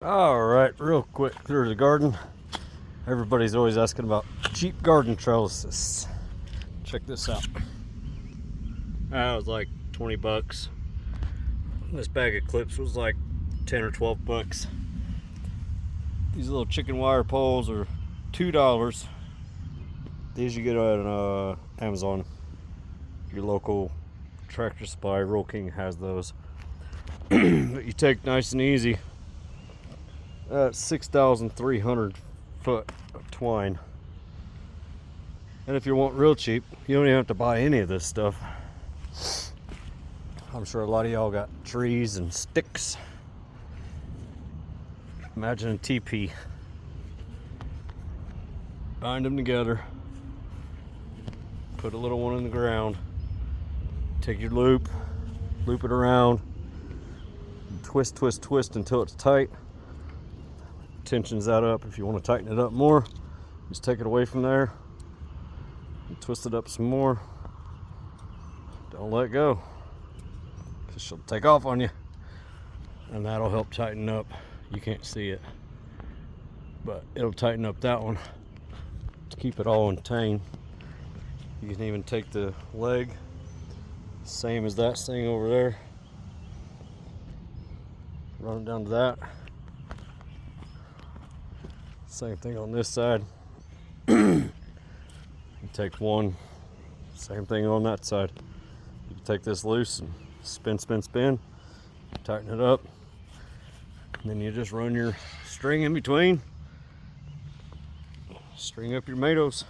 All right, real quick through the garden. Everybody's always asking about cheap garden trellises. Check this out. That was like 20 bucks. This bag of clips was like 10 or 12 bucks. These little chicken wire poles are $2. These you get on Amazon. Your local Tractor Supply, Roll King has those. But you take nice and easy. That's 6,300 foot of twine. And if you want real cheap, you don't even have to buy any of this stuff. I'm sure a lot of y'all got trees and sticks. Imagine a teepee. Bind them together. Put a little one in the ground. Take your loop it around. Twist, twist, twist until it's tight. Tensions that up. If you want to tighten it up more, just take it away from there and twist it up some more. Don't let go, because she'll take off on you, and that'll help tighten up. You can't see it, but it'll tighten up that one to keep it all contained. You can even take the leg, same as that thing over there, run it down to that. Same thing on this side. You take one, same thing on that side. You can take this loose and spin, spin, spin, tighten it up, and then you just run your string in between, string up your tomatoes.